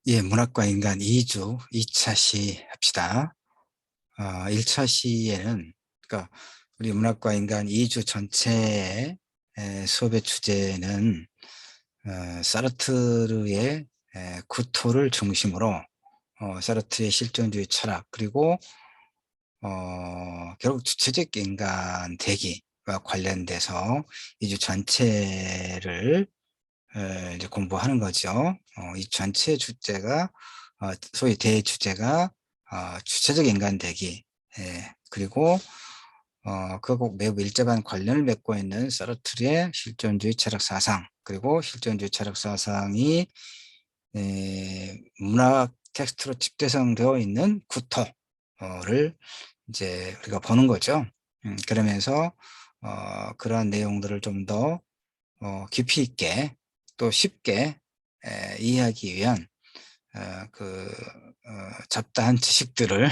예, 문학과 인간 2주 2차 시 합시다. 1차 시에는, 그러니까 우리 문학과 인간 2주 전체의 수업의 주제는 사르트르의 구토를 중심으로 사르트르의 실존주의 철학, 그리고 결국 주체적 인간 대기와 관련돼서 2주 전체를 이제 공부하는 거죠. 이 전체 주제가 소위 대주제가 주체적 인간 대기, 그리고 그거 매우 밀접한 관련을 맺고 있는 사르트르의 실존주의 철학 사상, 그리고 실존주의 철학 사상이 문학 텍스트로 집대성되어 있는 구토를 이제 우리가 보는 거죠. 그러면서 그러한 내용들을 좀 더 깊이 있게 또 쉽게 이해하기 위한 잡다한 지식들을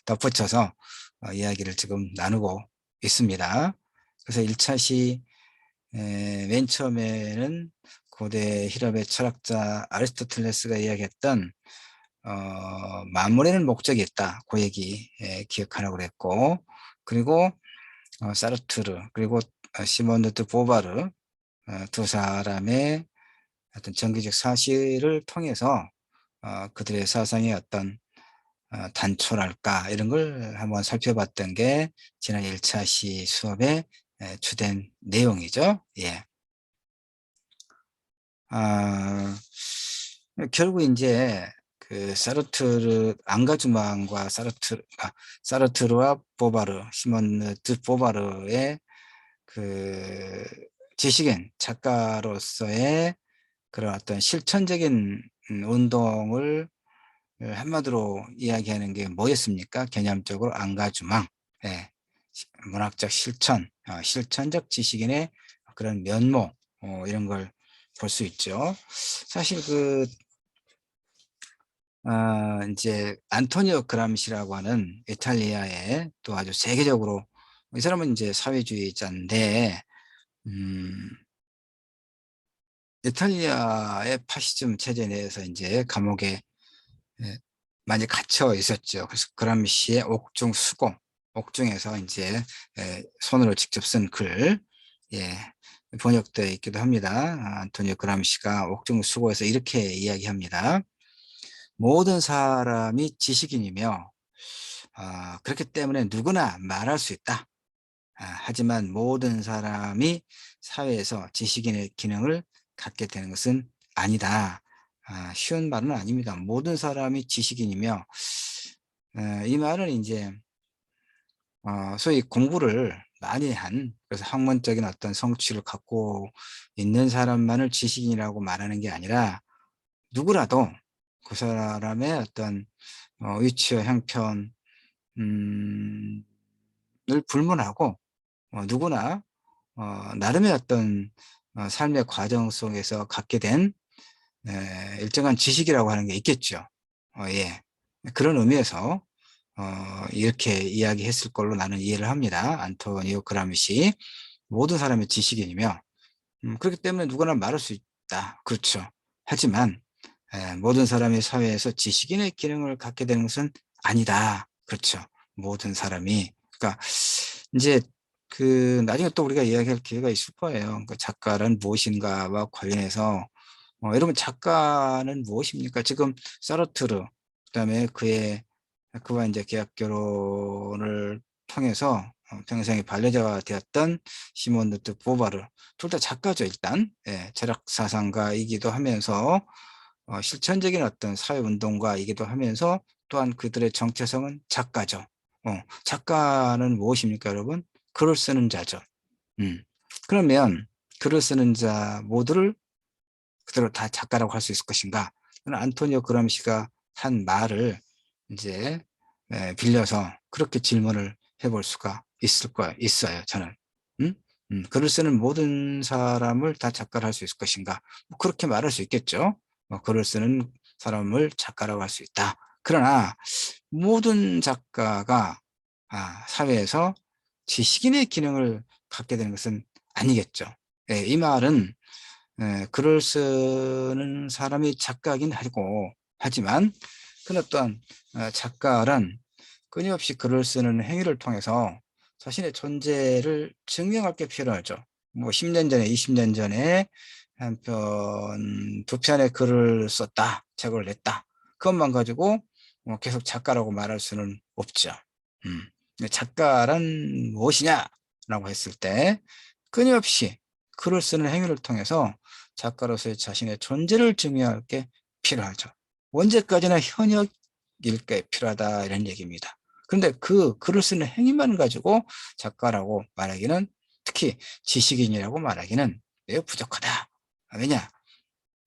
덧붙여서 이야기를 지금 나누고 있습니다. 그래서 1차 시 맨 처음에는 고대 히랍의 철학자 아리스토텔레스가 이야기했던 만물에는 목적이 있다, 그 얘기 기억하라고 그랬고, 그리고 사르트르, 그리고 시몬드 드 보바르, 두 사람의 어떤 정기적 사실을 통해서 그들의 사상의 어떤 단초랄까 이런 걸 한번 살펴봤던 게 지난 1차 시 수업의 주된 내용이죠. 예. 아, 결국 이제 그 사르트르 앙가주망과 사르트르와 보바르, 시몬드 드 보바르의 그 지식인 작가로서의 그런 어떤 실천적인 운동을 한마디로 이야기하는 게 뭐였습니까? 개념적으로 앙가주망, 예, 문학적 실천, 실천적 지식인의 그런 면모, 이런 걸 볼 수 있죠. 사실 이제 안토니오 그람시라고 하는 이탈리아의 또 아주 세계적으로, 이 사람은 이제 사회주의자인데, 음, 이탈리아의 파시즘 체제 내에서 이제 감옥에 많이 갇혀 있었죠. 그래서 그람시의 옥중 수고, 옥중에서 이제 손으로 직접 쓴 글, 예, 번역되어 있기도 합니다. 안토니오 그람시가 옥중 수고에서 이렇게 이야기합니다. 모든 사람이 지식인이며 그렇기 때문에 누구나 말할 수 있다. 하지만 모든 사람이 사회에서 지식인의 기능을 갖게 되는 것은 아니다. 쉬운 말은 아닙니다. 모든 사람이 지식인이며, 이 말은 이제 소위 공부를 많이 한, 그래서 학문적인 어떤 성취를 갖고 있는 사람만을 지식인이라고 말하는 게 아니라 누구라도 그 사람의 어떤 위치와 형편, 을 불문하고 누구나 나름의 어떤 삶의 과정 속에서 갖게 된 일정한 지식이라고 하는 게 있겠죠. 예. 그런 의미에서 이렇게 이야기했을 걸로 나는 이해를 합니다. 안토니오 그람시. 모든 사람의 지식인이며, 그렇기 때문에 누구나 말할 수 있다. 그렇죠. 하지만 모든 사람이 사회에서 지식인의 기능을 갖게 되는 것은 아니다. 그렇죠. 모든 사람이. 그러니까 이제 나중에 또 우리가 이야기할 기회가 있을 거예요. 그 작가란 무엇인가와 관련해서 여러분, 작가는 무엇입니까? 지금 사르트르, 그다음에 그와 이제 계약 결혼을 통해서 평생의 반려자가 되었던 시몬드 드 보바르, 둘 다 작가죠. 일단 철학 사상가이기도 하면서 실천적인 어떤 사회운동가이기도 하면서 또한 그들의 정체성은 작가죠. 작가는 무엇입니까, 여러분? 글을 쓰는 자죠. 그러면 글을 쓰는 자 모두를 그대로 다 작가라고 할 수 있을 것인가? 안토니오 그람시가 한 말을 이제 빌려서 그렇게 질문을 해볼 수가 있어요, 저는. 음? 글을 쓰는 모든 사람을 다 작가로 할 수 있을 것인가? 뭐 그렇게 말할 수 있겠죠. 글을 쓰는 사람을 작가라고 할 수 있다. 그러나 모든 작가가 사회에서 지식인의 기능을 갖게 되는 것은 아니겠죠. 이 말은 글을 쓰는 사람이 작가긴 하고 하지만 그런 어떤 작가란 끊임없이 글을 쓰는 행위를 통해서 자신의 존재를 증명할 게 필요하죠. 뭐 10년 전에 20년 전에 한 편, 두 편의 글을 썼다, 책을 냈다. 그것만 가지고 계속 작가라고 말할 수는 없죠. 작가란 무엇이냐라고 했을 때 끊임없이 글을 쓰는 행위를 통해서 작가로서의 자신의 존재를 증명할 게 필요하죠. 언제까지나 현역일 게 필요하다 이런 얘기입니다. 그런데 그 글을 쓰는 행위만 가지고 작가라고 말하기는, 특히 지식인이라고 말하기는 매우 부족하다. 왜냐?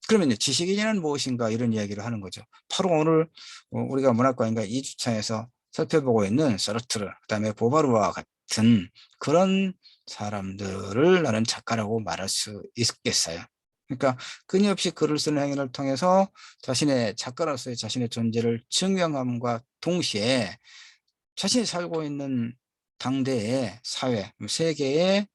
그러면 지식인이란 무엇인가 이런 이야기를 하는 거죠. 바로 오늘 우리가 문학과인가 2주차에서 살펴보고 있는 서르트르, 그다음에 보바르와 같은 그런 사람들을 나는 작가라고 말할 수 있겠어요. 그러니까 끊임없이 글을 쓰는 행위를 통해서 자신의 작가로서의 자신의 존재를 증명함과 동시에 자신이 살고 있는 당대의 사회, 세계의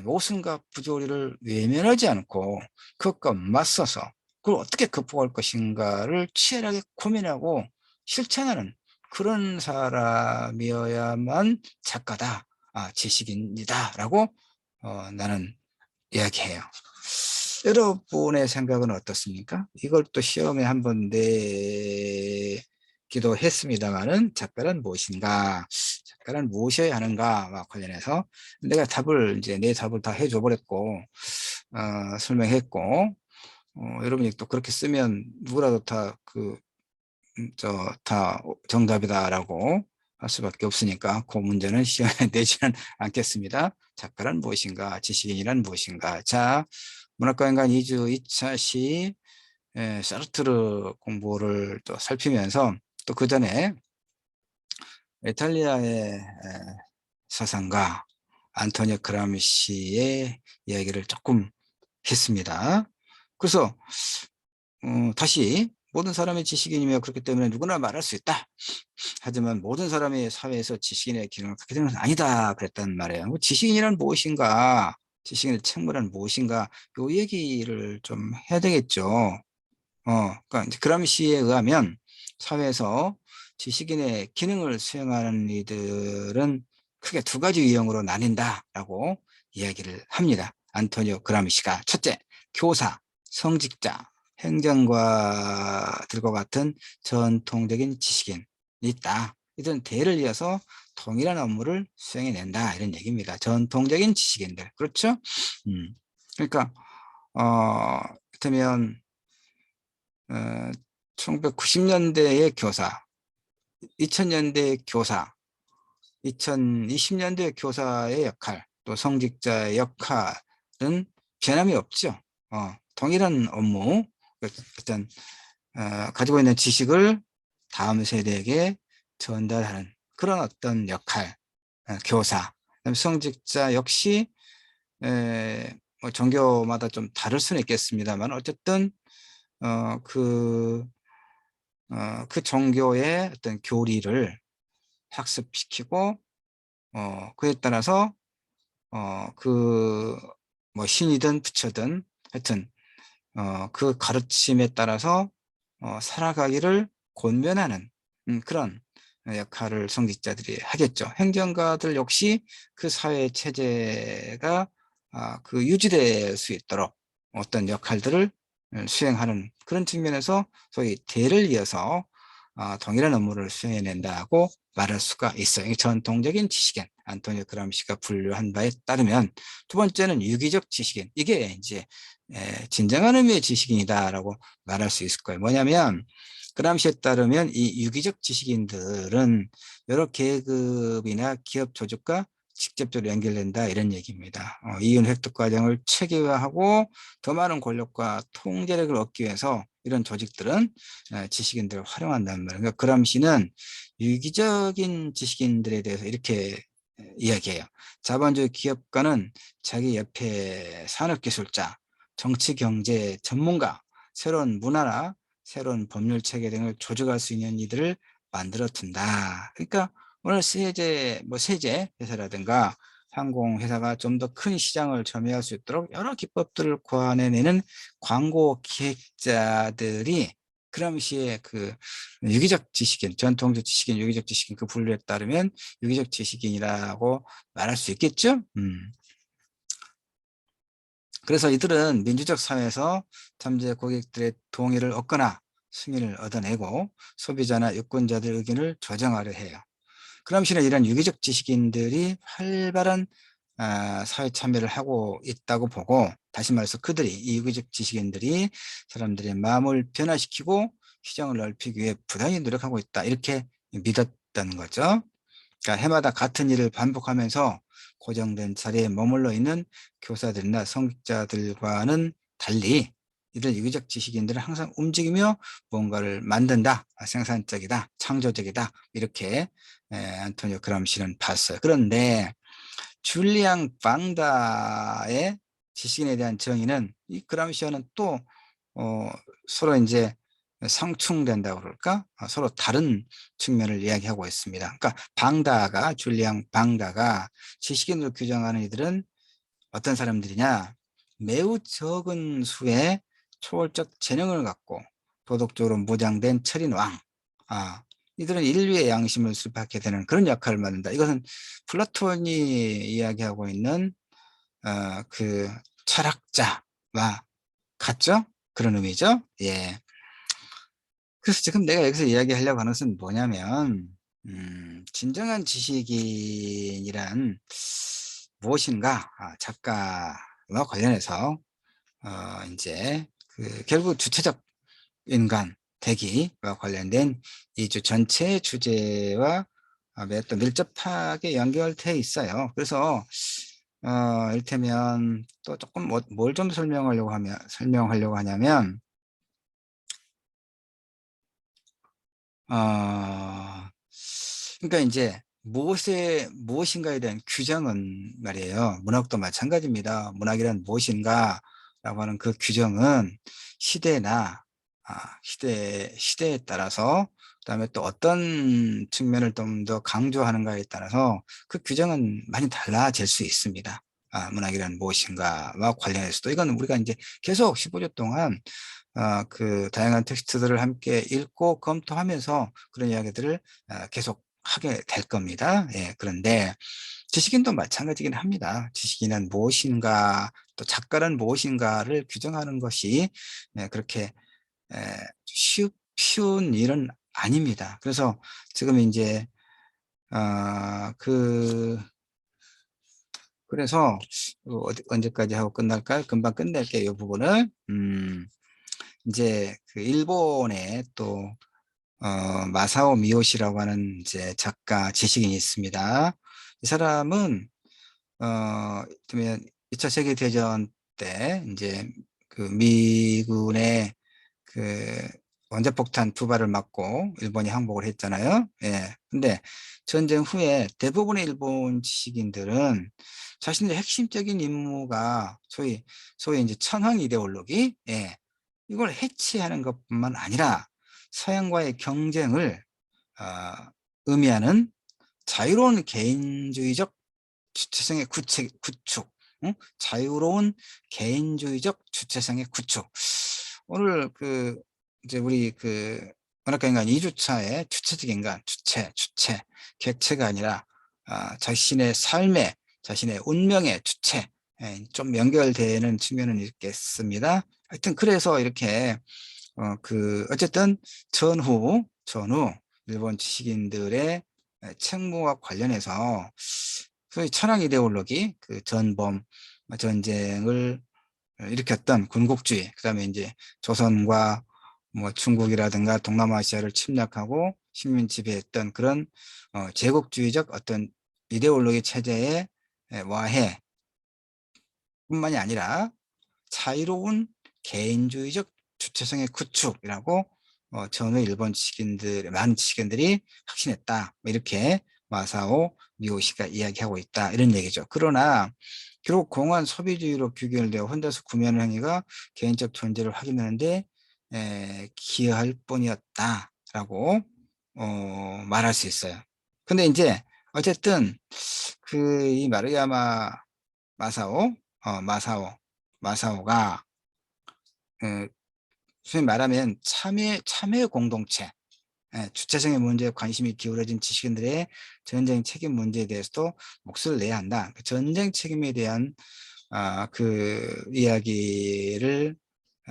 모순과 부조리를 외면하지 않고 그것과 맞서서 그걸 어떻게 극복할 것인가를 치열하게 고민하고 실천하는 그런 사람이어야만 작가다, 지식인이다 라고 나는 이야기해요. 여러분의 생각은 어떻습니까? 이걸 또 시험에 한번 내기도 했습니다만은 작가란 무엇인가, 작가란 무엇이어야 하는가와 관련해서 내가 답을 이제 내 답을 다 해줘 버렸고 설명했고, 여러분이 또 그렇게 쓰면 누구라도 다 정답이다라고 할 수밖에 없으니까 그 문제는 시험에 내지는 않겠습니다. 작가란 무엇인가, 지식인이란 무엇인가. 자, 문학과인간 2주 2차 시 사르트르 공부를 또 살피면서, 또 그 전에 이탈리아의 서상가 안토니오 그람시의 이야기를 조금 했습니다. 그래서 다시 모든 사람이 지식인이며 그렇기 때문에 누구나 말할 수 있다. 하지만 모든 사람이 사회에서 지식인의 기능을 갖게 되는 것은 아니다. 그랬단 말이에요. 지식인이란 무엇인가? 지식인의 책무란 무엇인가? 요 얘기를 좀 해야 되겠죠. 그러니까 이제 그람시에 의하면 사회에서 지식인의 기능을 수행하는 이들은 크게 두 가지 유형으로 나뉜다라고 이야기를 합니다. 안토니오 그람시가 첫째, 교사, 성직자, 행정가들과 같은 전통적인 지식인이 있다. 이들은 대를 이어서 동일한 업무를 수행해낸다 이런 얘기입니다. 전통적인 지식인들, 그렇죠? 그러니까 그렇다면 1990년대의 교사, 2000년대의 교사, 2020년대 교사의 역할, 또 성직자의 역할은 변함이 없죠. 동일한 업무, 어떤 가지고 있는 지식을 다음 세대에게 전달하는 그런 어떤 역할, 교사, 그다음에 성직자 역시 뭐 종교마다 좀 다를 수는 있겠습니다만 어쨌든 그 종교의 어떤 교리를 학습시키고 그에 따라서 뭐 신이든 부처든 하여튼 그 가르침에 따라서 살아가기를 권면하는 그런 역할을 성직자들이 하겠죠. 행정가들 역시 그 사회 체제가 그 유지될 수 있도록 어떤 역할들을 수행하는 그런 측면에서 소위 대를 이어서 동일한 업무를 수행해낸다고 말할 수가 있어요. 전통적인 지식인, 안토니오 그람시가 분류한 바에 따르면. 두 번째는 유기적 지식인, 이게 이제 진정한 의미의 지식인이다라고 말할 수 있을 거예요. 뭐냐면 그람시에 따르면 이 유기적 지식인들은 여러 계급이나 기업 조직과 직접적으로 연결된다 이런 얘기입니다. 이윤 획득 과정을 체계화하고 더 많은 권력과 통제력을 얻기 위해서 이런 조직들은 지식인들을 활용한다는 말이에요. 그러니까 그람시는 유기적인 지식인들에 대해서 이렇게 이야기해요. 자본주의 기업가는 자기 옆에 산업기술자, 정치 경제 전문가, 새로운 문화나 새로운 법률 체계 등을 조직할 수 있는 이들을 만들어 둔다. 그러니까 오늘 세제 회사라든가 항공회사가 좀 더 큰 시장을 점유할 수 있도록 여러 기법들을 고안해내는 광고 기획자들이 그람시의 그 유기적 지식인, 전통적 지식인, 유기적 지식인 그 분류에 따르면 유기적 지식인이라고 말할 수 있겠죠. 그래서 이들은 민주적 사회에서 잠재 고객들의 동의를 얻거나 승인을 얻어내고 소비자나 유권자들 의견을 조정하려 해요. 그람시는 이런 유기적 지식인들이 활발한 사회 참여를 하고 있다고 보고, 다시 말해서 그들이, 이 유기적 지식인들이 사람들의 마음을 변화시키고 시장을 넓히기 위해 부단히 노력하고 있다, 이렇게 믿었던 거죠. 그러니까 해마다 같은 일을 반복하면서 고정된 자리에 머물러 있는 교사들이나 성직자들과는 달리 이들 유기적 지식인들은 항상 움직이며 뭔가를 만든다, 생산적이다, 창조적이다, 이렇게 안토니오 그람시는 봤어요. 그런데 줄리앙 방다의 지식인에 대한 정의는 이 그람시와는 또 서로 이제 상충된다고 그럴까? 서로 다른 측면을 이야기하고 있습니다. 그러니까 방다가, 줄리앙 방다가 지식인으로 규정하는 이들은 어떤 사람들이냐? 매우 적은 수의 초월적 재능을 갖고 도덕적으로 무장된 철인 왕. 이들은 인류의 양심을 수립하게 되는 그런 역할을 맡는다. 이것은 플라톤이 이야기하고 있는 그 철학자와 같죠? 그런 의미죠. 예. 그래서 지금 내가 여기서 이야기하려고 하는 것은 뭐냐면, 진정한 지식인이란 무엇인가, 작가와 관련해서 이제 그 결국 주체적 인간 대기와 관련된 이 주 전체 주제와 또 밀접하게 연결되어 있어요. 그래서 이를테면 또 조금 뭘 좀 설명하려고 하냐면, 그러니까 이제 무엇인가에 대한 규정은 말이에요. 문학도 마찬가지입니다. 문학이란 무엇인가라고 하는 그 규정은 시대나 시대에 따라서, 그다음에 또 어떤 측면을 좀 더 강조하는가에 따라서 그 규정은 많이 달라질 수 있습니다. 문학이란 무엇인가와 관련해서도 이건 우리가 이제 계속 15주 동안 그 다양한 텍스트들을 함께 읽고 검토하면서 그런 이야기들을 계속 하게 될 겁니다. 예, 그런데 지식인도 마찬가지긴 합니다. 지식인은 무엇인가, 또 작가는 무엇인가를 규정하는 것이 그렇게 쉬운 일은 아닙니다. 그래서 지금 이제 그래서 언제까지 하고 끝날까요? 금방 끝낼게요, 이 부분을. 이제 그 일본의 또 마사오 미요시라고 하는 이제 작가 지식인이 있습니다. 이 사람은 그러면 2차 세계대전 때 이제 그 미군의 그 원자폭탄 두 발을 맞고 일본이 항복을 했잖아요. 예. 근데 전쟁 후에 대부분의 일본 지식인들은 자신의 핵심적인 임무가 소위 이제 천황 이데올로기, 예. 이걸 해치하는 것뿐만 아니라 서양과의 경쟁을 의미하는 자유로운 개인주의적 주체성의 구축, 응? 자유로운 개인주의적 주체성의 구축. 오늘 이제 우리 문학과 인간 2주차의 주체적 인간, 주체, 객체가 아니라 자신의 삶의, 자신의 운명의 주체, 좀 연결되는 측면은 있겠습니다. 하여튼 그래서 이렇게 어쨌든 전후 일본 지식인들의 책무와 관련해서 소위 천황 이데올로기, 그 전범 전쟁을 일으켰던 군국주의, 그다음에 이제 조선과 뭐 중국이라든가 동남아시아를 침략하고 식민 지배했던 그런 제국주의적 어떤 이데올로기 체제의 와해 뿐만이 아니라 자유로운 개인주의적 주체성의 구축이라고 전후 일본 많은 지식인들이 확신했다, 뭐 이렇게 마사오 미오시가 이야기하고 있다, 이런 얘기죠. 그러나 결국 공허한 소비주의로 규결되어 혼자서 구매하는 행위가 개인적 존재를 확인하는데 기여할 뿐이었다라고 말할 수 있어요. 근데 이제 어쨌든 이 마르야마 마사오가 소위 말하면 참여 공동체, 예, 주체적인 문제에 관심이 기울어진 지식인들의 전쟁 책임 문제에 대해서도 목소리를 내야 한다. 그 전쟁 책임에 대한 그 이야기를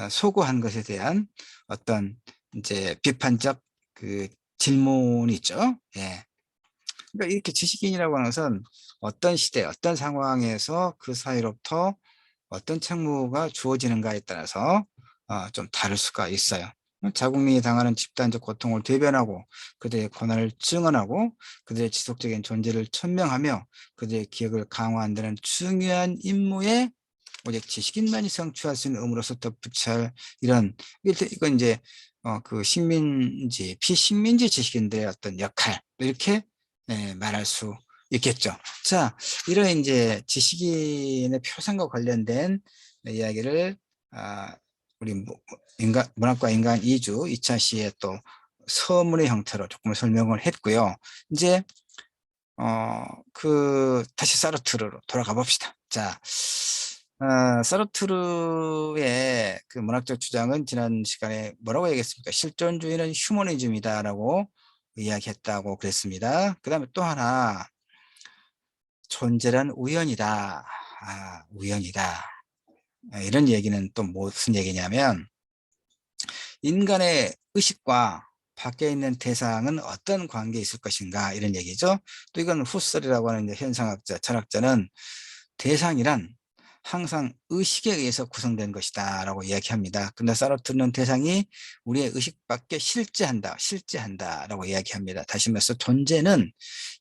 소구한 것에 대한 어떤 이제 비판적 그 질문이 있죠. 예. 그러니까 이렇게 지식인이라고 하는 것은 어떤 시대, 어떤 상황에서 그 사이로부터 어떤 책무가 주어지는가에 따라서 좀 다를 수가 있어요. 자국민이 당하는 집단적 고통을 대변하고 그들의 고난을 증언하고 그들의 지속적인 존재를 천명하며 그들의 기억을 강화한다는 중요한 임무에 오직 지식인만이 성취할 수 있는 의무로서 덧붙여 이런 이건 이제 그 식민지 피식민지 지식인들의 어떤 역할 이렇게 말할 수 있겠죠. 자, 이런 이제 지식인의 표상과 관련된 이야기를 우리 문학과 인간 2주 2차 시에 또 서문의 형태로 조금 설명을 했고요. 이제 다시 사르트르로 돌아가 봅시다. 자, 사르트르의 그 문학적 주장은 지난 시간에 뭐라고 얘기했습니까? 실존주의는 휴머니즘이다라고 이야기했다고 그랬습니다. 그 다음에 또 하나, 존재란 우연이다. 우연이다. 이런 얘기는 또 무슨 얘기냐면, 인간의 의식과 밖에 있는 대상은 어떤 관계에 있을 것인가 이런 얘기죠. 또 이건 후설이라고 하는 현상학자, 철학자는 대상이란 항상 의식에 의해서 구성된 것이다 라고 이야기합니다. 근데 사르트르는 대상이 우리의 의식밖에 실제한다 라고 이야기합니다. 다시 말해서 존재는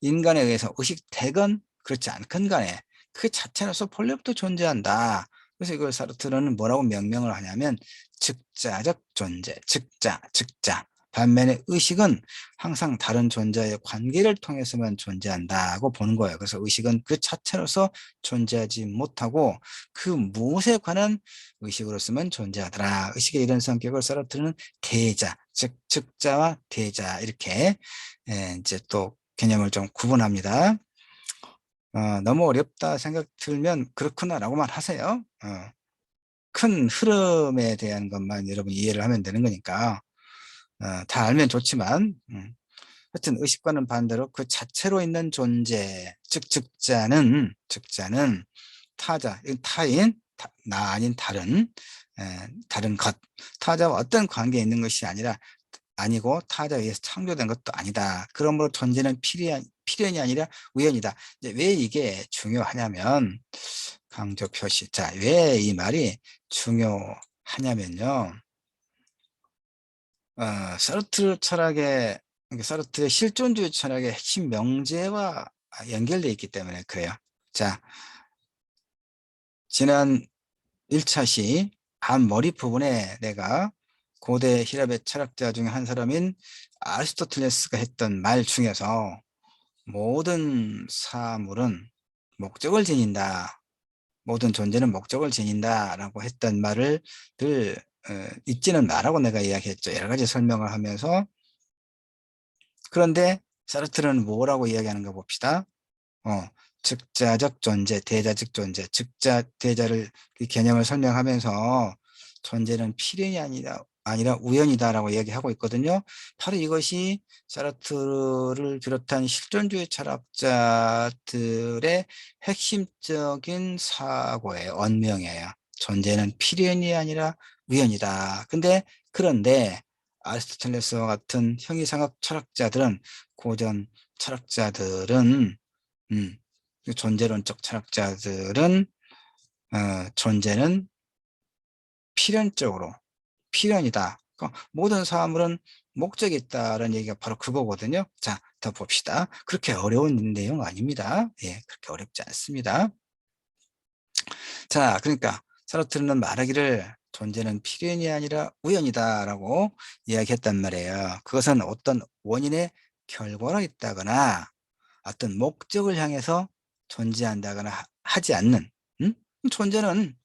인간에 의해서 의식되건 그렇지 않건 간에 그 자체로서 본래부터 존재한다. 그래서 이걸 사르트르는 뭐라고 명명을 하냐면 즉자적 존재, 즉자. 반면에 의식은 항상 다른 존재의 관계를 통해서만 존재한다고 보는 거예요. 그래서 의식은 그 자체로서 존재하지 못하고 그 무엇에 관한 의식으로서만 존재하더라. 의식의 이런 성격을 사르트르는 대자, 즉 즉자와 대자 이렇게 이제 또 개념을 좀 구분합니다. 너무 어렵다 생각 들면 그렇구나라고만 하세요. 큰 흐름에 대한 것만 여러분 이해를 하면 되는 거니까 다 알면 좋지만 하여튼 의식과는 반대로 그 자체로 있는 존재 즉 즉자는 타자, 타인, 나 아닌 다른 것, 타자와 어떤 관계에 있는 것이 아니고 타자에 의해서 창조된 것도 아니다. 그러므로 존재는 필연이 아니라 우연이다. 이제 왜 이게 중요하냐면 강조 표시. 자, 왜 이 말이 중요하냐면요. 사르트르의 실존주의 철학의 핵심 명제와 연결되어 있기 때문에 그래요. 자, 지난 1차 시 한 머리 부분에 내가 고대 히랍의 철학자 중에 한 사람인 아리스토텔레스가 했던 말 중에서 모든 사물은 목적을 지닌다. 모든 존재는 목적을 지닌다라고 했던 말을 늘 잊지는 말라고 내가 이야기했죠. 여러 가지 설명을 하면서. 그런데 사르트르는 뭐라고 이야기하는가 봅시다. 즉자적 존재, 대자적 존재, 즉자, 대자를 그 개념을 설명하면서 존재는 필연이 아니라 우연이다라고 이야기하고 있거든요. 바로 이것이 사르트르를 비롯한 실존주의 철학자들의 핵심적인 사고예요. 언명이에요. 존재는 필연이 아니라 우연이다. 그런데 아리스토텔레스와 같은 형이상학 철학자들은 고전 철학자들은 그 존재론적 철학자들은 존재는 필연이다. 그러니까 모든 사물은 목적이 있다라는 얘기가 바로 그거거든요. 자, 더 봅시다. 그렇게 어려운 내용 아닙니다. 예, 그렇게 어렵지 않습니다. 자, 그러니까 사르트르는 말하기를 존재는 필연이 아니라 우연이다라고 이야기했단 말이에요. 그것은 어떤 원인의 결과로 있다거나 어떤 목적을 향해서 존재한다거나 하지 않는 존재는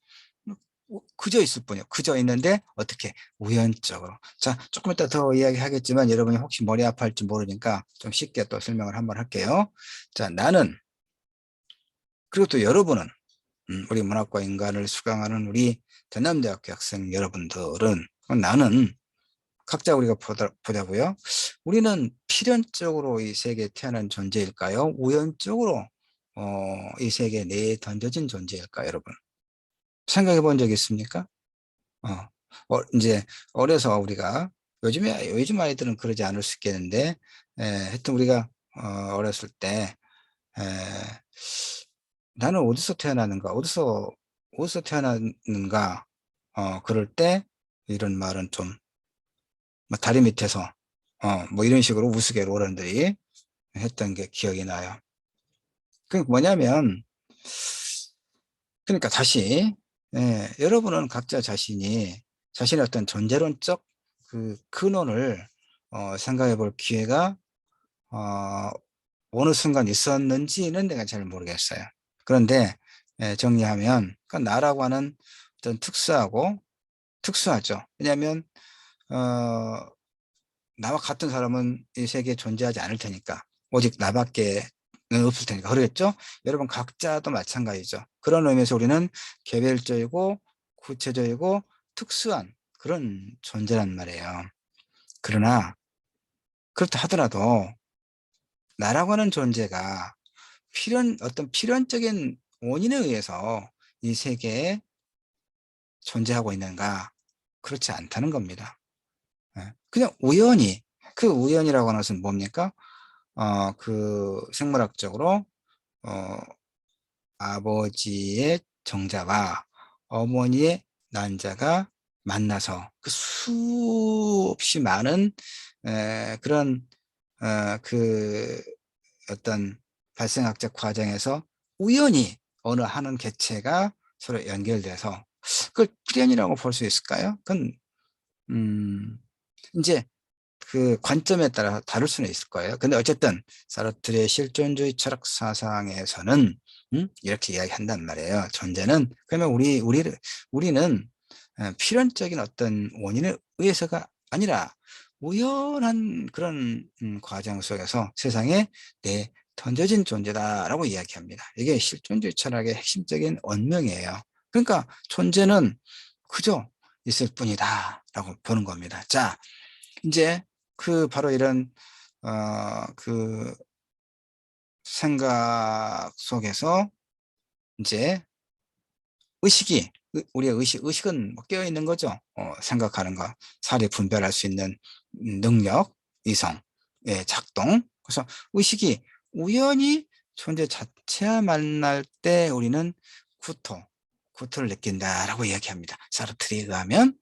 그저 있을 뿐이에요. 그저 있는데 어떻게 우연적으로. 자, 조금 이따 더 이야기하겠지만 여러분이 혹시 머리 아파할지 모르니까 좀 쉽게 또 설명을 한번 할게요. 자, 나는 그리고 또 여러분은 우리 문학과 인간을 수강하는 우리 전남대학교 학생 여러분들은 나는 각자 우리가 보자고요. 우리는 필연적으로 이 세계에 태어난 존재일까요? 우연적으로 이 세계에 내에 던져진 존재일까요, 여러분? 생각해 본 적 있습니까? 어, 이제 어려서 우리가 요즘 아이들은 그러지 않을 수 있겠는데, 하여튼 우리가 어렸을 때 에, 나는 어디서 태어나는가, 어디서 태어났는가, 그럴 때 이런 말은 좀 뭐 다리 밑에서 뭐 이런 식으로 우스갯 어른들이 했던 게 기억이 나요. 그 뭐냐면, 그러니까 다시, 여러분은 각자 자신의 어떤 존재론적 그 근원을 생각해 볼 기회가 어, 어느 순간 있었는지는 내가 잘 모르겠어요. 그런데 정리하면 그 나라고 하는 어떤 특수하죠. 왜냐하면 어, 나와 같은 사람은 이 세계에 존재하지 않을 테니까, 오직 나밖에는 없을 테니까 그러겠죠. 여러분 각자도 마찬가지죠. 그런 의미에서 우리는 개별적이고 구체적이고 특수한 그런 존재란 말이에요. 그러나 그렇다 하더라도 나라고 하는 존재가 어떤 필연적인 원인에 의해서 이 세계에 존재하고 있는가? 그렇지 않다는 겁니다. 그냥 우연히, 그 우연이라고 하는 것은 뭡니까? 그 생물학적으로 어, 아버지의 정자와 어머니의 난자가 만나서 그 수없이 많은 그런 그 어떤 발생학적 과정에서 우연히 어느 한 개체가 서로 연결돼서 그걸 필연이라고 볼 수 있을까요? 그건 음, 이제 그 관점에 따라 다를 수는 있을 거예요. 근데 어쨌든 사르트르의 실존주의 철학 사상에서는 이렇게 이야기한단 말이에요. 존재는 그러면 우리는 필연적인 어떤 원인에 의해서가 아니라 우연한 그런 과정 속에서 세상에 내 던져진 존재다라고 이야기합니다. 이게 실존주의 철학의 핵심적인 언명이에요. 그러니까 존재는 그저 있을 뿐이다라고 보는 겁니다. 자, 이제 바로 이런 그 생각 속에서 이제 우리의 의식은 뭐 깨어 있는 거죠. 생각하는 거, 사리 분별할 수 있는 능력, 이성의 작동. 그래서 의식이 우연히 존재 자체와 만날 때 우리는 구토, 구토를 느낀다라고 이야기합니다. 사르트르에 의하면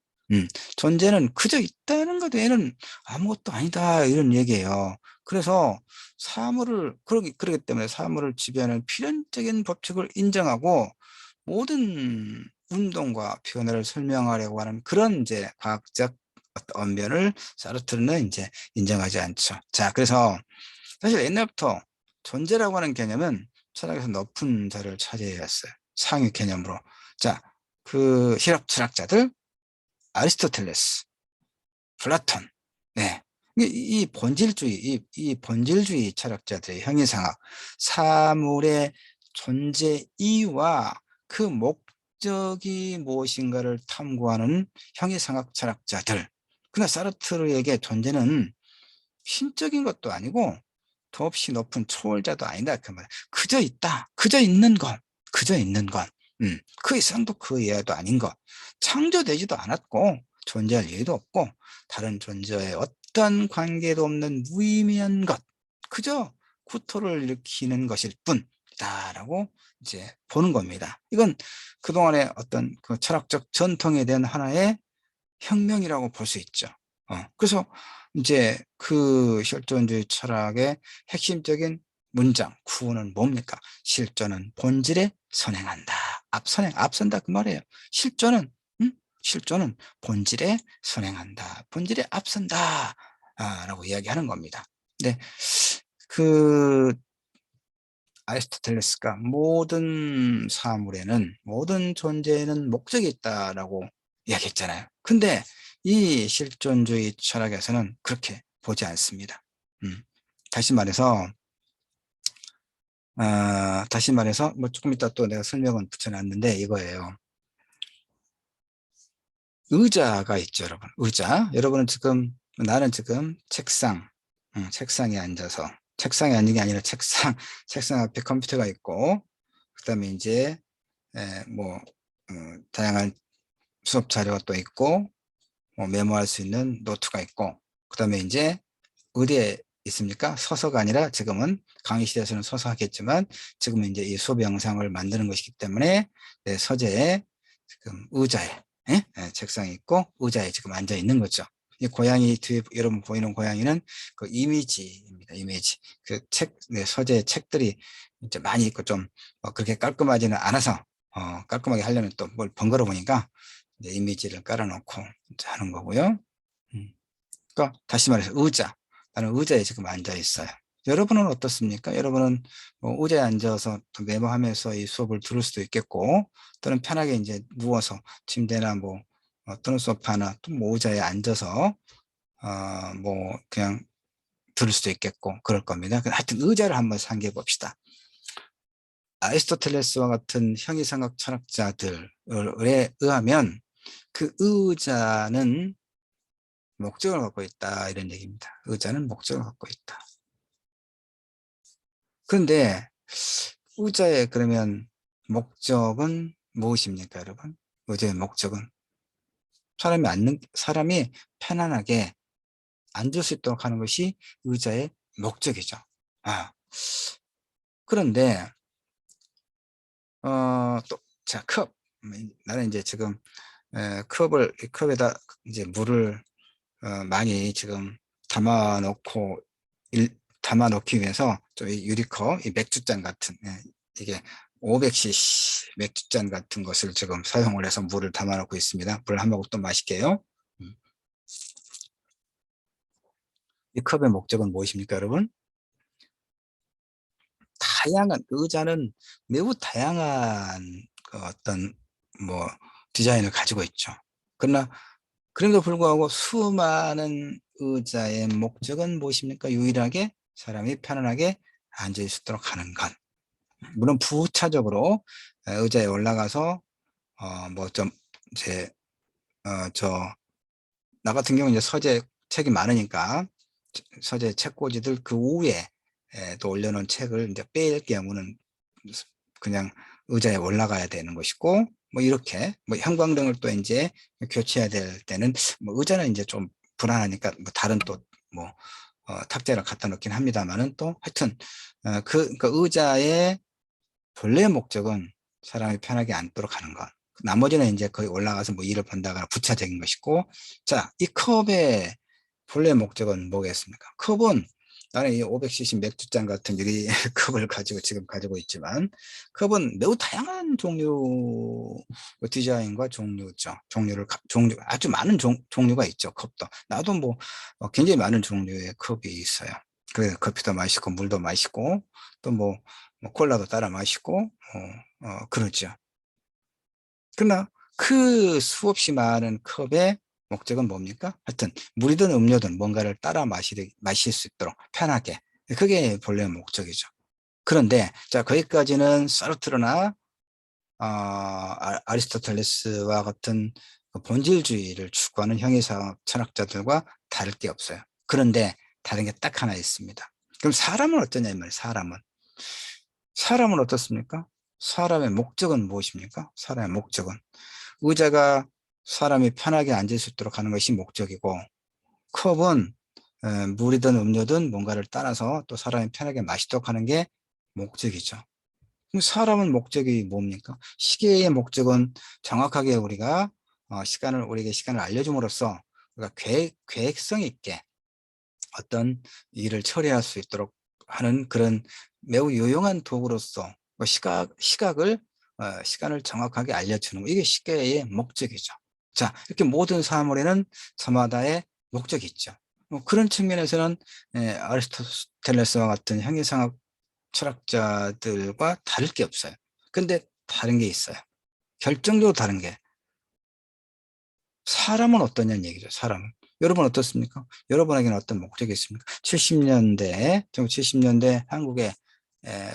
존재는 그저 있다는 것 외에는 아무것도 아니다 이런 얘기예요. 그래서 그러기 때문에 사물을 지배하는 필연적인 법칙을 인정하고 모든 운동과 변화를 설명하려고 하는 그런 이제 과학적 어떤 언변을 사르트르는 이제 인정하지 않죠. 자, 그래서 사실 옛날부터 존재라고 하는 개념은 철학에서 높은 자리를 차지해왔어요. 상위 개념으로. 자, 그希腊 철학자들 아리스토텔레스, 플라톤, 네. 이 본질주의, 이 본질주의 철학자들의 형이상학, 사물의 존재 이유와 그 목적이 무엇인가를 탐구하는 형이상학 철학자들. 그러나 사르트르에게 존재는 신적인 것도 아니고 더없이 높은 초월자도 아니다. 그 말. 그저 있다. 그저 있는 것. 그저 있는 것. 그 이상도 그 이하도 아닌 것. 창조되지도 않았고 존재할 이유도 없고 다른 존재의 어떤 관계도 없는 무의미한 것. 그저 구토를 일으키는 것일 뿐이다라고 이제 보는 겁니다. 이건 그동안의 어떤 그 철학적 전통에 대한 하나의 혁명이라고 볼 수 있죠. 그래서 이제 그 실존주의 철학의 핵심적인 문장, 구호는 뭡니까? 실존은 본질에 선행한다. 앞선다 그 말이에요. 실존은, 실존은 본질에 선행한다. 본질에 앞선다. 라고 이야기하는 겁니다. 근데 그 아리스토텔레스가 모든 사물에는, 모든 존재에는 목적이 있다라고 이야기했잖아요. 근데 이 실존주의 철학에서는 그렇게 보지 않습니다. 음. 다시 말해서, 뭐 조금 이따 또 내가 설명은 붙여놨는데 이거예요. 의자가 있죠, 여러분. 의자. 여러분은 지금, 나는 지금 책상에 앉아서, 책상에 앉는 게 아니라 책상 앞에 컴퓨터가 있고, 그 다음에 이제, 다양한 수업 자료가 또 있고, 뭐 메모할 수 있는 노트가 있고, 그 다음에 이제 어디에 있습니까? 서서가 아니라 지금은 강의실에서는 서서 하겠지만 지금은 이제 이 수업 영상을 만드는 것이기 때문에 내 서재에 지금 의자에 책상이 있고 의자에 지금 앉아 있는 거죠. 이 고양이 뒤에 여러분 보이는 고양이는 그 이미지입니다. 이미지. 그 내 서재에 책들이 이제 많이 있고 좀 그렇게 깔끔하지는 않아서 깔끔하게 하려면 또 뭘 번거로워 보니까 이제 이미지를 깔아놓고 이제 하는 거고요. 그러니까 다시 말해서 의자. 나는 의자에 지금 앉아 있어요. 여러분은 어떻습니까? 여러분은 뭐 의자에 앉아서 또 메모하면서 이 수업을 들을 수도 있겠고, 또는 편하게 이제 누워서 침대나 뭐 또는 소파나 또 뭐 의자에 앉아서 그냥 들을 수도 있겠고 그럴 겁니다. 하여튼 의자를 한번 상기해 봅시다. 아리스토텔레스와 같은 형이상학 철학자들에 의하면 그 의자는 목적을 갖고 있다 이런 얘기입니다. 의자는 목적을 갖고 있다. 그런데 의자의 그러면 목적은 무엇입니까, 여러분? 의자의 목적은 사람이 편안하게 앉을 수 있도록 하는 것이 의자의 목적이죠. 그런데 자, 컵. 나는 이제 지금 컵에다 이제 물을 많이 지금 담아놓고 담아놓기 위해서 좀 유리컵, 이 맥주잔 같은 이게 500cc 맥주잔 같은 것을 지금 사용을 해서 물을 담아놓고 있습니다. 물 한 모금 또 마실게요. 이 컵의 목적은 무엇입니까, 여러분? 의자는 매우 다양한 그 어떤 디자인을 가지고 있죠. 그러나 그럼에도 불구하고 수많은 의자의 목적은 무엇입니까? 유일하게 사람이 편안하게 앉을 수 있도록 하는 것. 물론 부차적으로 의자에 올라가서 나 같은 경우는 이제 서재 책이 많으니까 서재 책꽂이들 그 위에 또 올려놓은 책을 이제 뺄 경우는 그냥 의자에 올라가야 되는 것이고 이렇게 형광등을 또 이제 교체해야 될 때는 의자는 이제 좀 불안하니까 다른 또 탁자를 갖다 놓긴 합니다만은 또 하여튼 그러니까 의자의 본래 목적은 사람이 편하게 앉도록 하는 것. 나머지는 이제 거기 올라가서 일을 본다거나 부차적인 것이고, 자, 이 컵의 본래 목적은 뭐겠습니까? 컵은 나는 이 500cc 맥주잔 같은 유리 컵을 지금 가지고 있지만, 컵은 매우 다양한 종류, 디자인과 종류죠. 아주 많은 종류가 있죠. 컵도. 나도 굉장히 많은 종류의 컵이 있어요. 그래서 커피도 마시고, 물도 마시고, 또 콜라도 따라 마시고, 그러죠. 그러나 그 수없이 많은 컵의 목적은 뭡니까? 하여튼 물이든 음료든 뭔가를 따라 마실 수 있도록 편하게. 그게 본래 목적이죠. 그런데 자 거기까지는 사르트르나 아리스토텔레스와 같은 그 본질주의를 추구하는 형이상 철학자들과 다를 게 없어요. 그런데 다른 게 딱 하나 있습니다. 그럼 사람은 어떠냐 이 말이에요. 사람은 어떻습니까? 사람의 목적은 무엇입니까? 사람의 목적은 의자가 사람이 편하게 앉을 수 있도록 하는 것이 목적이고, 컵은 물이든 음료든 뭔가를 따라서 또 사람이 편하게 마시도록 하는 게 목적이죠. 그럼 사람은 목적이 뭡니까? 시계의 목적은 정확하게 우리에게 시간을 알려줌으로써 우리가 계획성 있게 어떤 일을 처리할 수 있도록 하는 그런 매우 유용한 도구로서 시간을 정확하게 알려주는 거. 이게 시계의 목적이죠. 자, 이렇게 모든 사물에는 저마다의 목적이 있죠. 그런 측면에서는 아리스토텔레스와 같은 형이상학 철학자들과 다를 게 없어요. 근데 다른 게 있어요. 결정적으로 다른 게 사람은 어떠냐는 얘기죠. 사람은. 여러분 어떻습니까? 여러분에게는 어떤 목적이 있습니까? 1970년대 한국의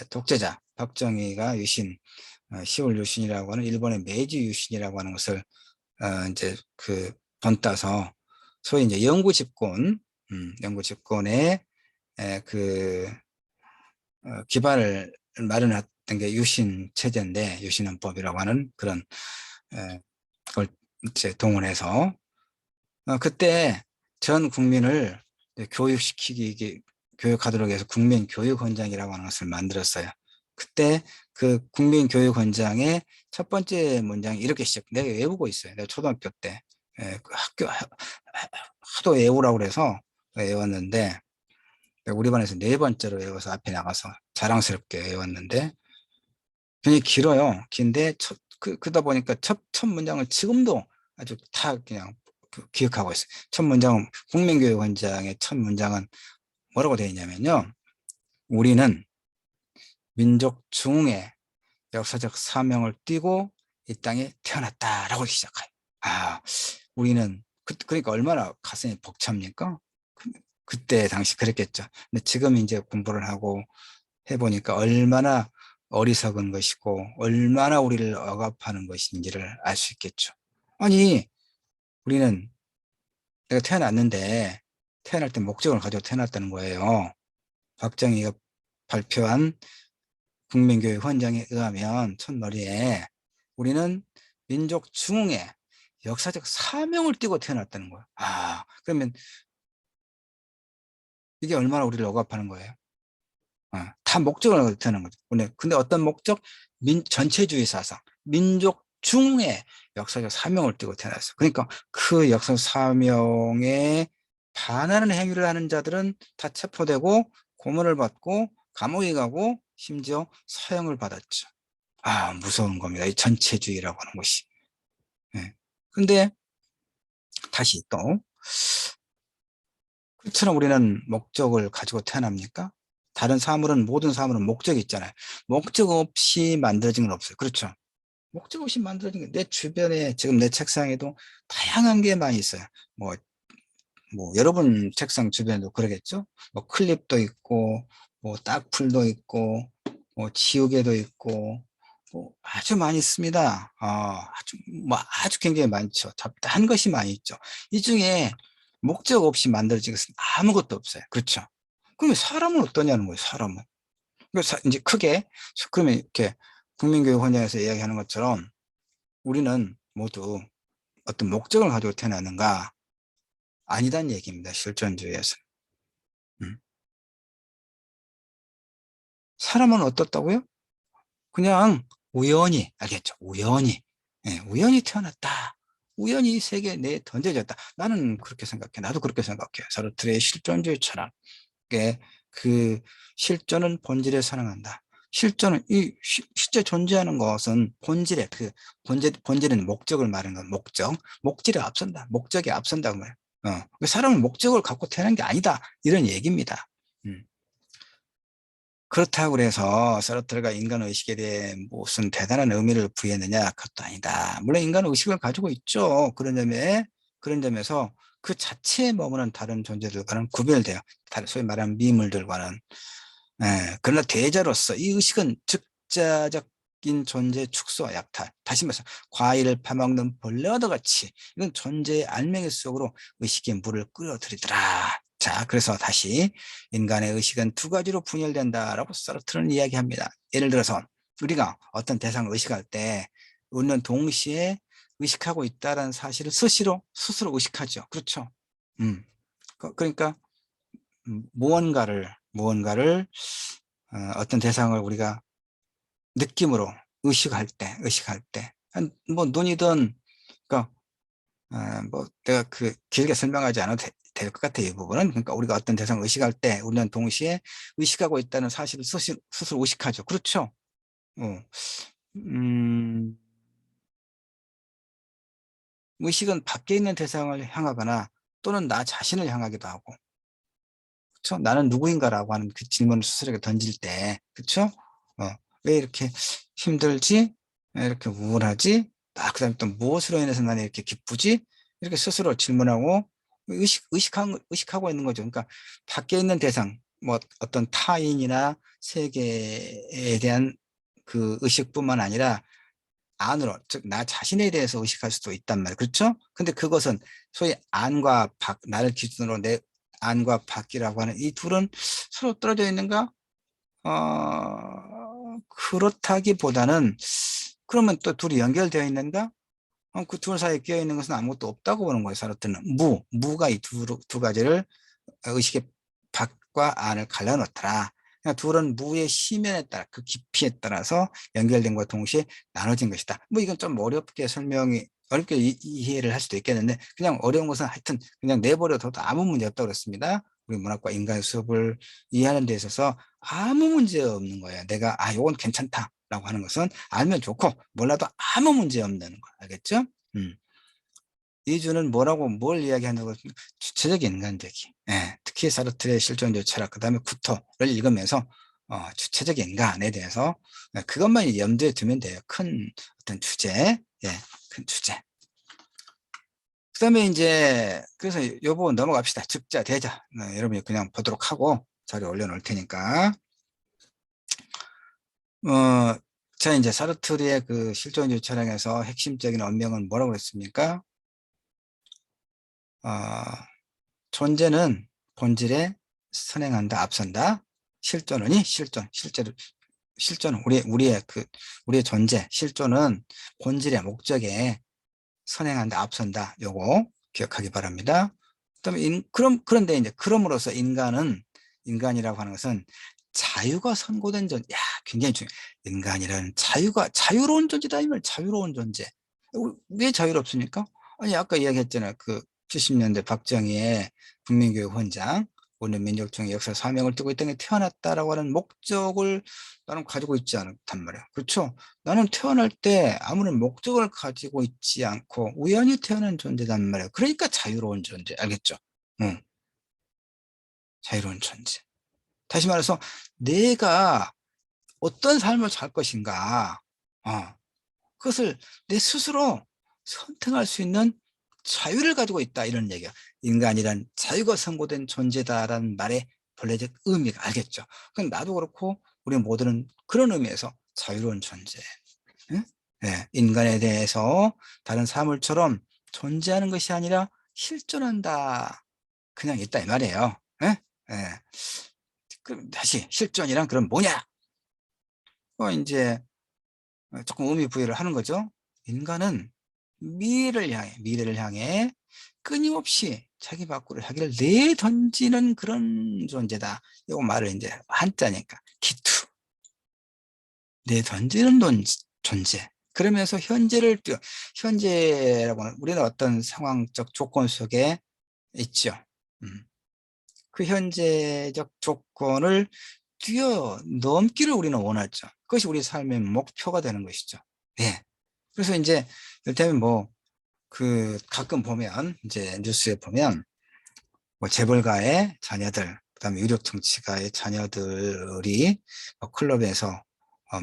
독재자 박정희가 10월 유신이라고 하는 일본의 메이지 유신이라고 하는 것을 이제 그 본따서 소위 이제 영구집권, 영구집권의 그 기반을 마련했던 게 유신 체제인데, 유신헌법이라고 하는 그런 걸 이제 동원해서 그때 전 국민을 이제 교육시키기, 교육하도록 해서 국민교육헌장이라고 하는 것을 만들었어요. 그때 그 국민교육헌장의 첫 번째 문장이 이렇게 시작. 내가 외우고 있어요. 내가 초등학교 때 그 학교 하도 외우라고 그래서 외웠는데, 우리 반에서 네 번째로 외워서 앞에 나가서 자랑스럽게 외웠는데, 굉장히 길어요. 긴데 그러다 보니까 첫 문장을 지금도 아주 다 그냥 기억하고 있어요. 첫 문장은, 국민교육원장의 첫 문장은 뭐라고 되어 있냐면요. 우리는 민족 중흥의 역사적 사명을 띠고 이 땅에 태어났다라고 시작해요. 아, 우리는 그러니까 얼마나 가슴이 벅찹니까? 그때 당시 그랬겠죠. 근데 지금 이제 공부를 하고 해보니까 얼마나 어리석은 것이고 얼마나 우리를 억압하는 것인지를 알 수 있겠죠. 아니, 우리는, 내가 태어났는데 태어날 때 목적을 가지고 태어났다는 거예요. 박정희가 발표한 국민교육 헌장에 의하면 첫머리에 우리는 민족 중흥의 역사적 사명을 띠고 태어났다는 거예요. 아, 그러면 이게 얼마나 우리를 억압하는 거예요. 다 목적을 가지고 태어난 거죠. 근데 어떤 목적? 전체주의 사상, 민족 중흥의 역사적 사명을 띠고 태어났어요. 그러니까 그 역사적 사명에 반하는 행위를 하는 자들은 다 체포되고 고문을 받고 감옥에 가고 심지어 사형을 받았죠. 아, 무서운 겁니다. 이 전체주의라고 하는 것이. 예. 근데 다시 또, 그처럼 우리는 목적을 가지고 태어납니까? 다른 사물은, 모든 사물은 목적이 있잖아요. 목적 없이 만들어진 건 없어요. 그렇죠? 목적 없이 만들어진 게, 내 주변에 지금 내 책상에도 다양한 게 많이 있어요. 뭐, 여러분 책상 주변에도 그러겠죠? 뭐 클립도 있고, 뭐 딱풀도 있고, 뭐 지우개도 있고, 뭐 아주 많이 있습니다. 아주 굉장히 많죠. 잡다한 것이 많이 있죠. 이 중에 목적 없이 만들어진 것은 아무것도 없어요. 그렇죠? 그러면 사람은 어떠냐는 거예요, 사람은. 그래서 이제 크게, 그러면 이렇게 국민교육 헌장에서 이야기하는 것처럼 우리는 모두 어떤 목적을 가지고 태어나는가? 아니란 얘기입니다, 실존주의에서. 음. 사람은 어떻다고요? 그냥 우연히, 알겠죠? 우연히. 예, 우연히 태어났다. 우연히 이 세계에 내 던져졌다. 나는 그렇게 생각해. 나도 그렇게 생각해요. 사르트르의 실존주의 철학. 그 실존은 본질에 사랑한다. 실존은 실제 존재하는 것은 본질에, 본질은 목적을 말하는 건 목적. 목질에 앞선다. 목적이 앞선다고 말해요. 사람은 목적을 갖고 태어난 게 아니다. 이런 얘기입니다. 음. 그렇다고 그래서 사르트르가 인간 의식에 대해 무슨 대단한 의미를 부여했느냐? 그것도 아니다. 물론 인간 의식을 가지고 있죠. 그런 점에서 그 자체에 머무는 다른 존재들과는 구별돼요. 소위 말하는 미물들과는. 그러나 대자로서 이 의식은 즉자적인 존재의 축소와 약탈. 다시 말해서 과일을 파먹는 벌레와도 같이 이건 존재의 알맹이 속으로 의식의 물을 끌어들이더라. 자, 그래서 다시 인간의 의식은 두 가지로 분열된다라고 사르트르는 이야기합니다. 예를 들어서 우리가 어떤 대상을 의식할 때 우리는 동시에 의식하고 있다는 사실을 스스로 의식하죠. 그렇죠? 음. 그러니까 무언가를 어떤 대상을 우리가 느낌으로 의식할 때, 뭐 눈이든, 그러니까 뭐 내가 길게 설명하지 않아도 될 것 같아요. 이 부분은. 그러니까 우리가 어떤 대상을 의식할 때 우리는 동시에 의식하고 있다는 사실을 스스로 의식하죠. 그렇죠? 어. 음, 의식은 밖에 있는 대상을 향하거나 또는 나 자신을 향하기도 하고, 그쵸? 나는 누구인가라고 하는 그 질문을 스스로에게 던질 때, 그쵸? 왜 이렇게 힘들지? 왜 이렇게 우울하지? 그다음에 또 무엇으로 인해서 나는 이렇게 기쁘지? 이렇게 스스로 질문하고 의식하고 있는 거죠. 그러니까 밖에 있는 대상, 뭐 어떤 타인이나 세계에 대한 그 의식뿐만 아니라 안으로, 즉 나 자신에 대해서 의식할 수도 있단 말이에요. 그렇죠? 근데 그것은 소위 안과 밖, 나를 기준으로 내 안과 밖이라고 하는 이 둘은 서로 떨어져 있는가? 그렇다기보다는 그러면 또 둘이 연결되어 있는가? 그 둘 사이에 끼어 있는 것은 아무것도 없다고 보는 거예요. 사르트는 무가 이 두 가지를 의식의 밖과 안을 갈라놓더라. 그러니까 둘은 무의 심연에 따라 그 깊이에 따라서 연결된 것과 동시에 나눠진 것이다. 뭐 이건 좀 어렵게 이해를 할 수도 있겠는데 그냥 어려운 것은 하여튼 그냥 내버려둬도 아무 문제 없다고 그랬습니다. 우리 문학과 인간 수업을 이해하는 데 있어서 아무 문제 없는 거예요. 내가 요건 괜찮다라고 하는 것은 알면 좋고 몰라도 아무 문제 없는 거 알겠죠? 이주는 뭘 이야기한다고 주체적 인간되기. 예, 특히 사르트르의 실존주의 철학, 그 다음에 구토를 읽으면서 주체적 인간에 대해서 그것만 염두에 두면 돼요. 큰 어떤 주제, 예, 큰 주제. 그 다음에 이제 그래서 요 부분 넘어갑시다. 즉자, 대자. 여러분이 그냥 보도록 하고 자료 올려놓을 테니까. 자, 이제 사르트르의 그 실존주의 철학에서 핵심적인 언명은 뭐라고 그랬습니까? 존재는 본질에 선행한다, 앞선다. 실존은이 실존은 우리의 존재, 실존은 본질의 목적에 선행한다, 앞선다. 요거 기억하기 바랍니다. 그다음에 그런데 이제 그럼으로써 인간이라고 하는 것은 자유가 선고된 존재. 야, 굉장히 중요해. 인간이라는 자유로운 존재다. 이 말, 자유로운 존재. 왜 자유롭습니까? 아니, 아까 이야기했잖아요. 그 70년대 박정희의 국민교육 헌장, 우리는 민족주의 역사 사명을 띠고 이 땅에 태어났다라고 하는 목적을 나는 가지고 있지 않단 말이야. 그렇죠? 나는 태어날 때 아무런 목적을 가지고 있지 않고 우연히 태어난 존재단 말이야. 그러니까 자유로운 존재. 알겠죠? 응, 자유로운 존재. 다시 말해서 내가 어떤 삶을 살 것인가, 그것을 내 스스로 선택할 수 있는 자유를 가지고 있다, 이런 얘기야. 인간이란 자유가 선고된 존재다라는 말의 본래적 의미가, 알겠죠? 그럼 나도 그렇고 우리 모두는 그런 의미에서 자유로운 존재. 응? 네, 인간에 대해서 다른 사물처럼 존재하는 것이 아니라 실존한다. 그냥 있다 이 말이에요. 네? 네. 그럼 다시 실존이란 그럼 뭐냐? 이제 조금 의미 부여를 하는 거죠. 인간은 미래를 향해 끊임없이 자기 밖으로 자기를 내던지는 그런 존재다. 이거 말을 이제 한자니까 기투, 내던지는 존재. 그러면서 현재라고 하는 우리는 어떤 상황적 조건 속에 있죠. 그 현재적 조건을 뛰어넘기를 우리는 원하죠. 그것이 우리 삶의 목표가 되는 것이죠. 네. 그래서 이제 이를테면 가끔 보면 이제 뉴스에 보면 재벌가의 자녀들, 그다음에 유력 정치가의 자녀들이 클럽에서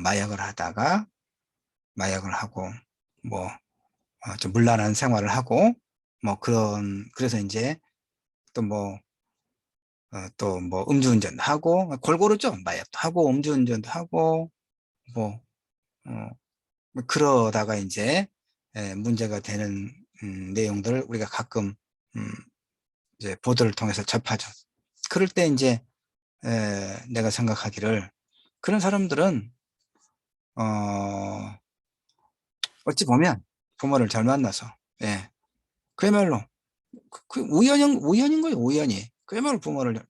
마약을 하다가 마약을 하고 좀 문란한 생활을 하고 그래서 이제 또 음주운전 하고 골고루죠. 마약도 하고 음주운전도 하고 뭐 그러다가 이제 문제가 되는 내용들을 우리가 가끔 이제 보도를 통해서 접하죠. 그럴 때 이제 내가 생각하기를 그런 사람들은 어찌 보면 부모를 잘 만나서, 예, 그야말로 우연인 거예요. 우연히 그야말로 부모를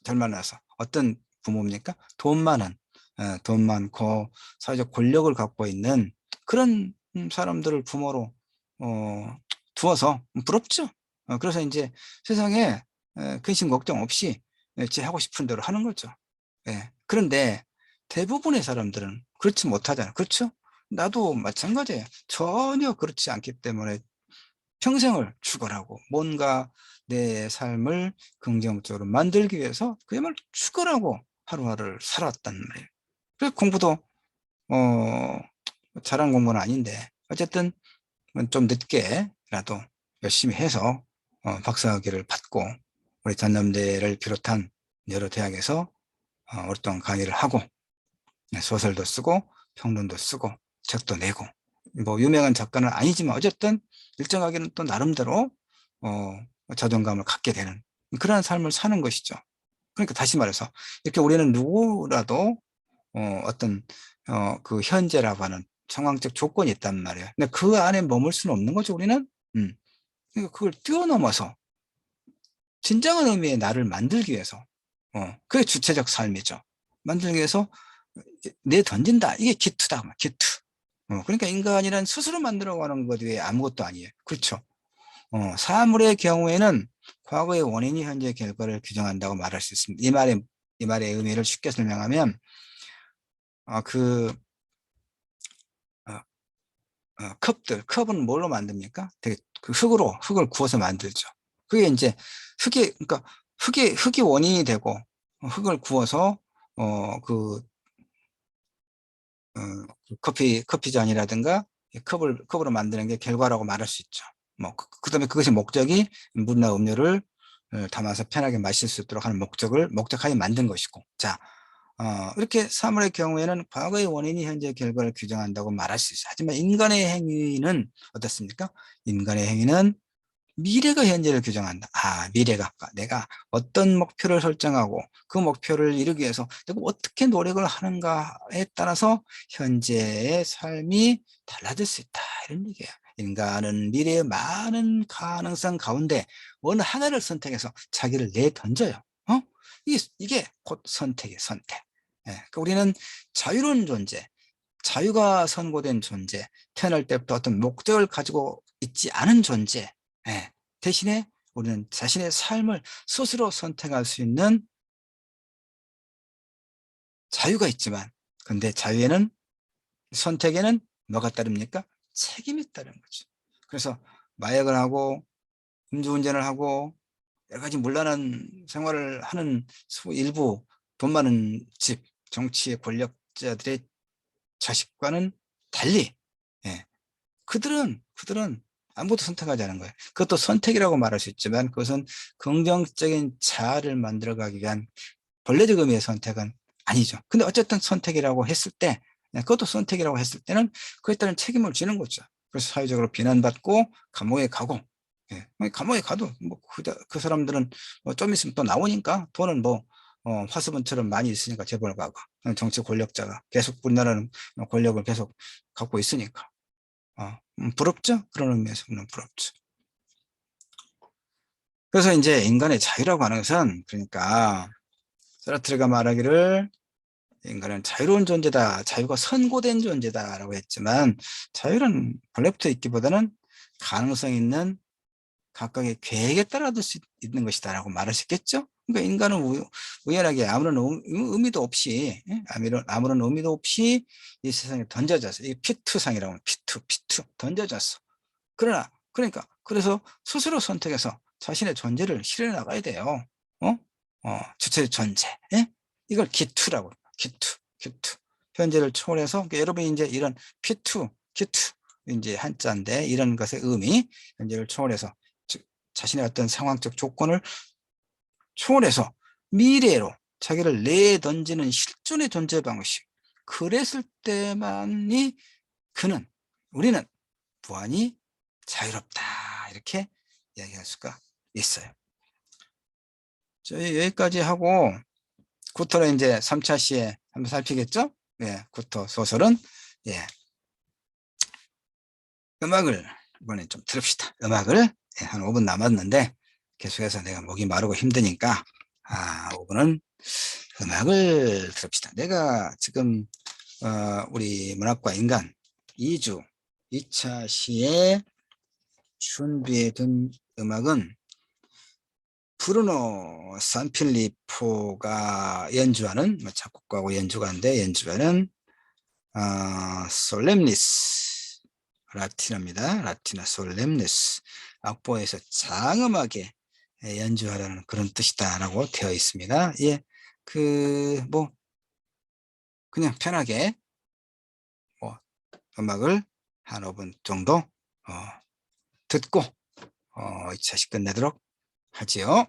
잘 만나서. 어떤 부모입니까? 돈 많고 사회적 권력을 갖고 있는 그런 사람들을 부모로 두어서 부럽죠. 그래서 이제 세상에 근심 걱정 없이 제 하고 싶은 대로 하는 거죠. 예. 그런데 대부분의 사람들은 그렇지 못하잖아요. 그렇죠? 나도 마찬가지예요. 전혀 그렇지 않기 때문에 평생을 죽어라고 뭔가 내 삶을 긍정적으로 만들기 위해서 그야말로 죽어라고 하루하루를 살았단 말이에요. 그래서 공부도 어, 잘한 공부는 아닌데 어쨌든 좀 늦게라도 열심히 해서 박사학위를 받고 우리 전남대를 비롯한 여러 대학에서 오랫동안 강의를 하고 소설도 쓰고 평론도 쓰고 책도 내고 뭐 유명한 작가는 아니지만 어쨌든 일정하게는 또 나름대로 자존감을 갖게 되는 그런 삶을 사는 것이죠. 그러니까 다시 말해서 이렇게 우리는 누구라도 어떤 그 현재라고 하는 상황적 조건이 있단 말이에요. 근데 그 안에 머물 수는 없는 거죠, 우리는. 그러니까 그걸 뛰어넘어서 진정한 의미의 나를 만들기 위해서 그게 주체적 삶이죠. 만들기 위해서 내던진다. 이게 기투다. 기투. 그러니까 인간이란 스스로 만들어가는 것 외에 아무것도 아니에요. 그렇죠. 사물의 경우에는 과거의 원인이 현재의 결과를 규정한다고 말할 수 있습니다. 이 말의 의미를 쉽게 설명하면, 그, 컵은 뭘로 만듭니까? 되게 그 흙을 구워서 만들죠. 그게 이제 그러니까 흙이 원인이 되고, 흙을 구워서, 그 커피잔이라든가 컵으로 만드는 게 결과라고 말할 수 있죠. 뭐, 그다음에 그것이 목적이 물이나 음료를 담아서 편하게 마실 수 있도록 하는 목적하에 만든 것이고. 자, 이렇게 사물의 경우에는 과거의 원인이 현재의 결과를 규정한다고 말할 수 있어요. 하지만 인간의 행위는 어떻습니까? 인간의 행위는 미래가 현재를 규정한다. 미래가 내가 어떤 목표를 설정하고 그 목표를 이루기 위해서 내가 어떻게 노력을 하는가에 따라서 현재의 삶이 달라질 수 있다. 이런 얘기예요. 인간은 미래의 많은 가능성 가운데 어느 하나를 선택해서 자기를 내던져요. 이게 곧 선택이에요. 선택. 예, 그러니까 우리는 자유로운 존재, 자유가 선고된 존재, 태어날 때부터 어떤 목적을 가지고 있지 않은 존재, 예, 대신에 우리는 자신의 삶을 스스로 선택할 수 있는 자유가 있지만, 근데 선택에는 뭐가 따릅니까? 책임이 따른 거죠. 그래서 마약을 하고 음주운전을 하고 여러 가지 문란한 생활을 하는 일부 돈 많은 집 정치의 권력자들의 자식과는 달리, 예, 그들은 아무것도 선택하지 않은 거예요. 그것도 선택이라고 말할 수 있지만 그것은 긍정적인 자아를 만들어가기 위한 본래적 의미의 선택은 아니죠. 근데 어쨌든 선택이라고 했을 때, 그것도 선택이라고 했을 때는 그에 따른 책임을 지는 거죠. 그래서 사회적으로 비난받고 감옥에 가고, 예, 감옥에 가도 뭐 그 사람들은 뭐좀 있으면 또 나오니까 돈은 뭐 화수분처럼 많이 있으니까 재벌가가 정치 권력자가 계속 우리나라는 권력을 계속 갖고 있으니까 부럽죠? 그런 의미에서는 부럽죠. 그래서 이제 인간의 자유라고 하는 것은, 그러니까 사르트르가 말하기를 인간은 자유로운 존재다, 자유가 선고된 존재다라고 했지만, 자유는 본래부터 있기보다는 가능성 있는 각각의 계획에 따라 둘 수 있는 것이다라고 말할 수 있겠죠. 그러니까 인간은 우연하게 아무런 의미도 없이, 아무런 의미도 없이 이 세상에 던져졌어. 이게 피투상이라고 하면 피투 던져졌어. 그래서 스스로 선택해서 자신의 존재를 실현해 나가야 돼요. 주체의 존재. 예? 이걸 기투라고. 기투. 현재를 초월해서, 그러니까 여러분이 이제 이런 기투, 이제 한자인데 이런 것의 의미, 현재를 초월해서 자신의 어떤 상황적 조건을 초월해서 미래로 자기를 내던지는 실존의 존재 방식. 그랬을 때만이 우리는 무한히 자유롭다. 이렇게 이야기할 수가 있어요. 저희 여기까지 하고 구토는 이제 3차 시에 한번 살피겠죠? 예, 구토 소설은, 예, 음악을 이번에 좀 들읍시다. 음악을, 예, 한 5분 남았는데 계속해서 내가 목이 마르고 힘드니까 5분은 음악을 들읍시다. 내가 지금 우리 문학과 인간 2차 시에 준비해 둔 음악은 브루노 산필리포가 연주하는, 작곡가하고 연주가인데 연주하는 솔렘니스 라티나입니다. 라티나 솔렘니스. 악보에서 장음하게 연주하라는 그런 뜻이다라고 되어 있습니다. 예, 그냥 편하게 음악을 한 5분 정도 듣고 2차 시 끝내도록 하지요.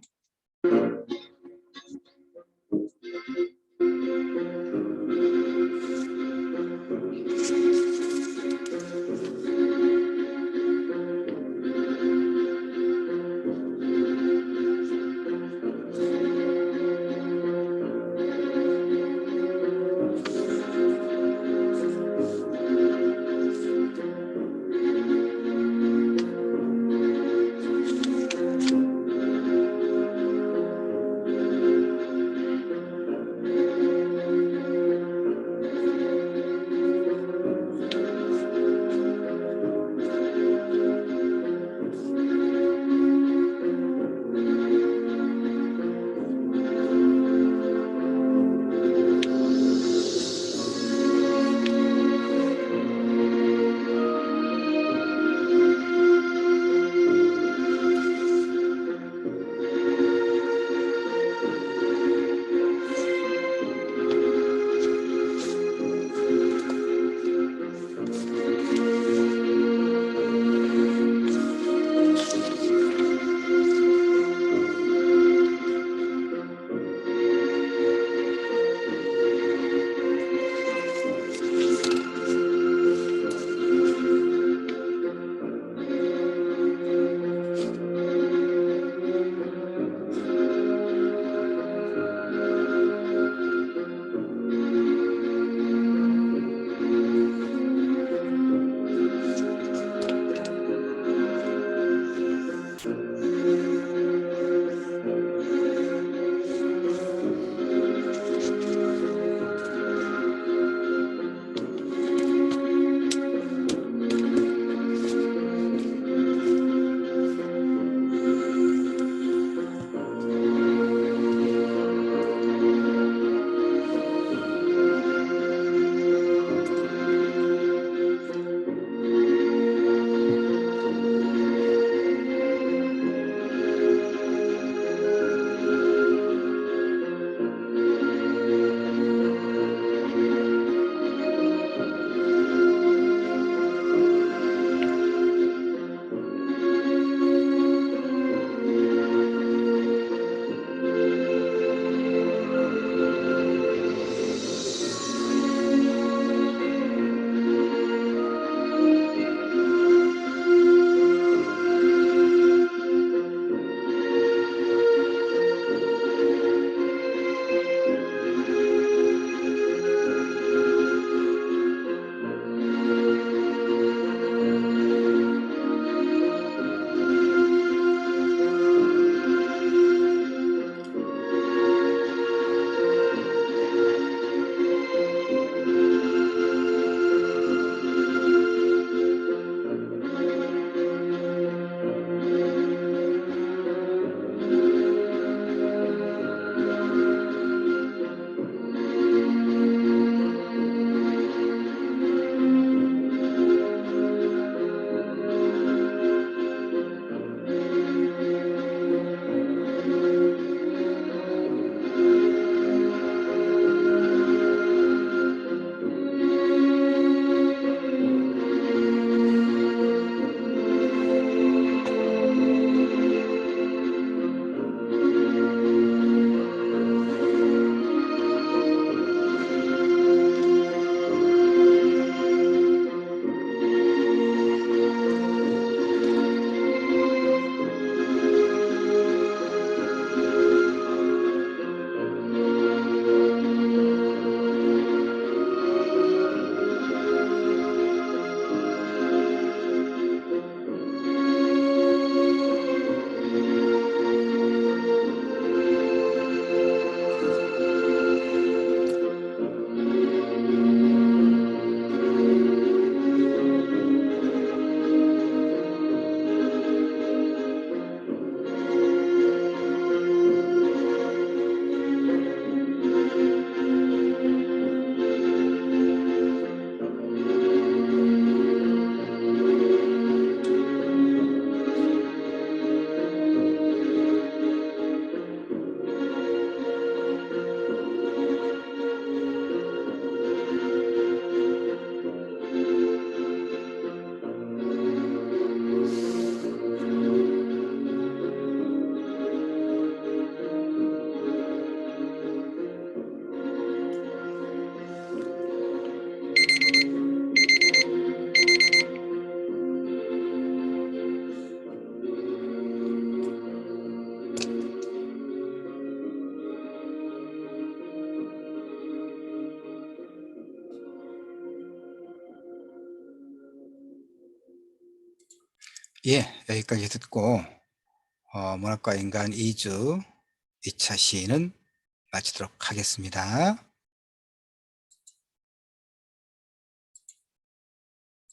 예. 여기까지 듣고 문학과 인간 2주 2차 시는 마치도록 하겠습니다.